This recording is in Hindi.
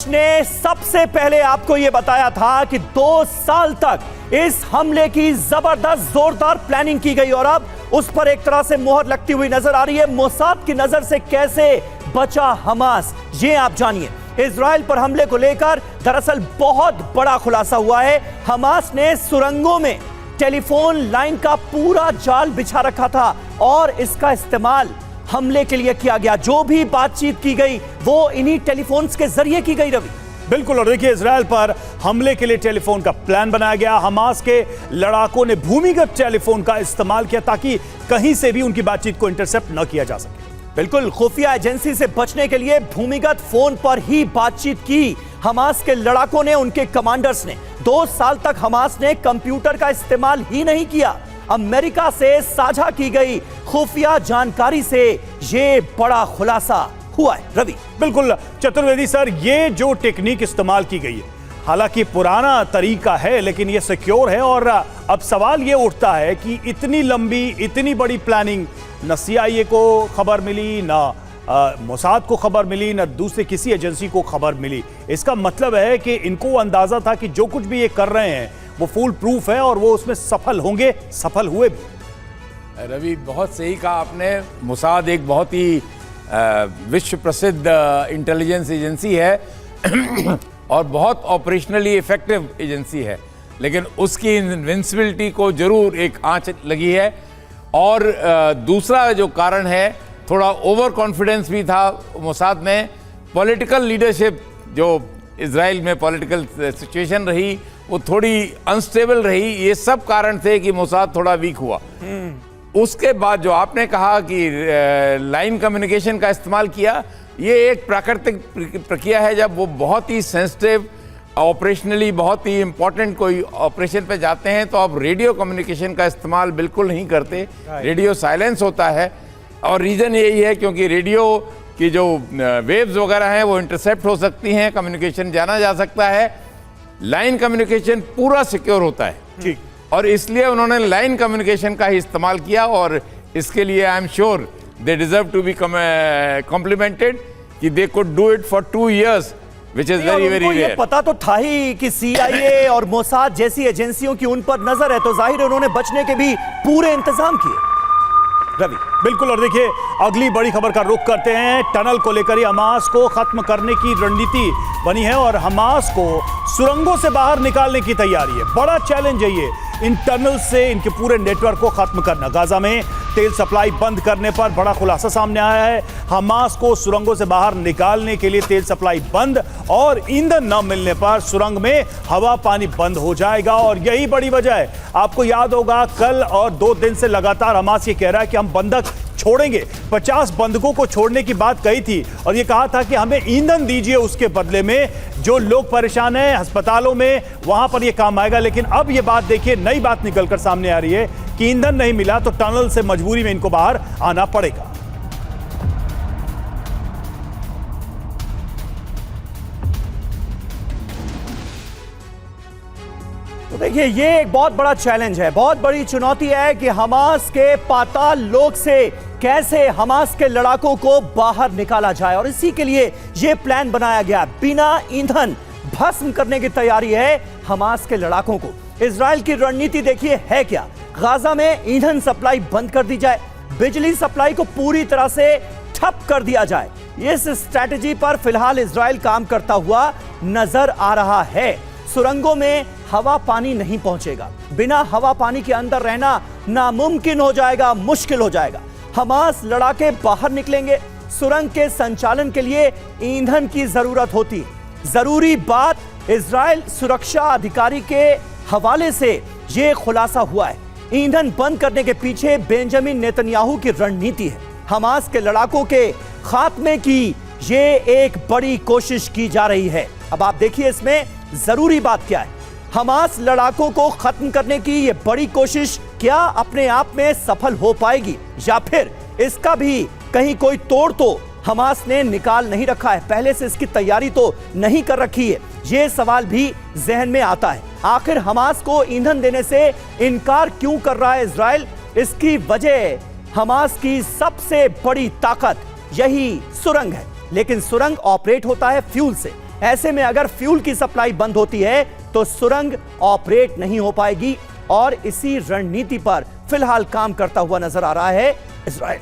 ने सबसे पहले आपको यह बताया था कि 2 साल तक इस हमले की जबरदस्त जोरदार प्लानिंग की गई और अब उस पर एक तरह से मोहर लगती हुई नजर आ रही है। मोसाद की नजर से कैसे बचा हमास, ये आप जानिए। इजराइल पर हमले को लेकर दरअसल बहुत बड़ा खुलासा हुआ है। हमास ने सुरंगों में टेलीफोन लाइन का पूरा जाल बिछा रखा था और इसका इस्तेमाल हमले के लिए किया गया। जो भी बातचीत की गई वो इन्हीं टेलीफोन्स के जरिए की गई। रवि बिल्कुल, और देखिए इजराइल पर हमले के लिए टेलीफोन का प्लान बनाया गया। हमास के लड़ाकों ने भूमिगत टेलीफोन का इस्तेमाल किया ताकि कहीं से भी उनकी बातचीत को इंटरसेप्ट न किया जा सके। बिल्कुल, खुफिया एजेंसी से बचने के लिए भूमिगत फोन पर ही बातचीत की हमास के लड़ाकों ने, उनके कमांडर्स ने। 2 साल तक हमास ने कंप्यूटर का इस्तेमाल ही नहीं किया। अमेरिका से साझा की गई खुफिया जानकारी से ये बड़ा खुलासा हुआ है। रवि बिल्कुल चतुर्वेदी सर, ये जो टेक्निक इस्तेमाल की गई है हालांकि पुराना तरीका है लेकिन ये सिक्योर है। और अब सवाल ये उठता है कि इतनी लंबी इतनी बड़ी प्लानिंग न CIA को खबर मिली, न मोसाद को खबर मिली, न दूसरे किसी एजेंसी को खबर मिली। इसका मतलब है कि इनको अंदाजा था कि जो कुछ भी ये कर रहे हैं वो फुल प्रूफ है और वो उसमें सफल होंगे, सफल हुए भी। रवि, बहुत सही कहा आपने। मोसाद एक बहुत ही विश्व प्रसिद्ध इंटेलिजेंस एजेंसी है और बहुत ऑपरेशनली इफेक्टिव एजेंसी है, लेकिन उसकी इनविंसिबिलिटी को जरूर एक आंच लगी है। और दूसरा जो कारण है, थोड़ा ओवर कॉन्फिडेंस भी था मोसाद में। पॉलिटिकल लीडरशिप जो इजराइल में पॉलिटिकल सिचुएशन रही वो थोड़ी अनस्टेबल रही। ये सब कारण थे कि मोसाद थोड़ा वीक हुआ। उसके बाद जो आपने कहा कि लाइन कम्युनिकेशन का इस्तेमाल किया, ये एक प्राकृतिक प्रक्रिया है। जब वो बहुत ही सेंसिटिव, ऑपरेशनली बहुत ही इंपॉर्टेंट कोई ऑपरेशन पे जाते हैं तो आप रेडियो कम्युनिकेशन का इस्तेमाल बिल्कुल नहीं करते। रेडियो साइलेंस होता है और रीज़न यही है क्योंकि रेडियो की जो वेव्स वगैरह हैं वो इंटरसेप्ट हो सकती हैं, कम्युनिकेशन जाना जा सकता है। लाइन कम्युनिकेशन पूरा सिक्योर होता है, ठीक, और इसलिए उन्होंने लाइन कम्युनिकेशन का ही इस्तेमाल किया और इसके लिए I am sure they deserve to be complimented कि they could do it for 2 years, which is very very rare। पता तो था ही कि CIA और मोसाद जैसी एजेंसियों की उन पर नजर है, तो जाहिर है उन्होंने बचने के भी पूरे इंतजाम किए। रवि बिल्कुल, और देखिए अगली बड़ी खबर का रुख करते हैं। टनल को लेकर ही हमास को खत्म करने की रणनीति बनी है और हमास को सुरंगों से बाहर निकालने की तैयारी है। बड़ा चैलेंज है ये, इन टनल से इनके पूरे नेटवर्क को खत्म करना। गाजा में तेल सप्लाई बंद करने पर बड़ा खुलासा सामने आया है। हमास को सुरंगों से बाहर निकालने के लिए तेल सप्लाई बंद और ईंधन न मिलने पर सुरंग में हवा पानी बंद हो जाएगा और यही बड़ी वजह है। आपको याद होगा कल और 2 दिन से लगातार हमास ये कह रहा है कि हम बंधक छोड़ेंगे। 50 बंधकों को छोड़ने की बात कही थी और ये कहा था कि हमें ईंधन दीजिए, उसके बदले में जो लोग परेशान हैं अस्पतालों में वहां पर ये काम आएगा। लेकिन अब ये बात देखिए, नई बात निकलकर सामने आ रही है कि ईंधन नहीं मिला तो टनल से मजबूरी में इनको बाहर आना पड़ेगा। तो देखिए ये एक बहुत बड़ा चैलेंज है, बहुत बड़ी चुनौती है कि हमास के पाताल लोक से कैसे हमास के लड़ाकों को बाहर निकाला जाए और इसी के लिए यह प्लान बनाया गया। बिना ईंधन भस्म करने की तैयारी है हमास के लड़ाकों को। इजराइल की रणनीति देखिए है क्या, गाजा में ईंधन सप्लाई बंद कर दी जाए, बिजली सप्लाई को पूरी तरह से ठप कर दिया जाए। इस स्ट्रैटेजी पर फिलहाल इजराइल काम करता हुआ नजर आ रहा है। सुरंगों में हवा पानी नहीं पहुंचेगा, बिना हवा पानी के अंदर रहना नामुमकिन हो जाएगा, मुश्किल हो जाएगा। हमास लड़ाके बाहर निकलेंगे, सुरंग के संचालन के लिए ईंधन की जरूरत होती। जरूरी बात इजराइल सुरक्षा अधिकारी के हवाले से यह खुलासा हुआ है। ईंधन बंद करने के पीछे बेंजामिन नेतन्याहू की रणनीति है। हमास के लड़ाकों के खात्मे की यह एक बड़ी कोशिश की जा रही है। अब आप देखिए इसमें जरूरी बात क्या है। हमास लड़ाकों को खत्म करने की यह बड़ी कोशिश क्या अपने आप में सफल हो पाएगी या फिर इसका भी कहीं कोई तोड़ तो हमास ने निकाल नहीं रखा है, पहले से इसकी तैयारी तो नहीं कर रखी है। यह सवाल भी जहन में आता है। आखिर हमास को ईंधन देने से इनकार क्यों कर रहा है इजराइल? इसकी वजह हमास की सबसे बड़ी ताकत यही सुरंग है, लेकिन सुरंग ऑपरेट होता है फ्यूल से। ऐसे में अगर फ्यूल की सप्लाई बंद होती है तो सुरंग ऑपरेट नहीं हो पाएगी और इसी रणनीति पर फिलहाल काम करता हुआ नजर आ रहा है इजराइल।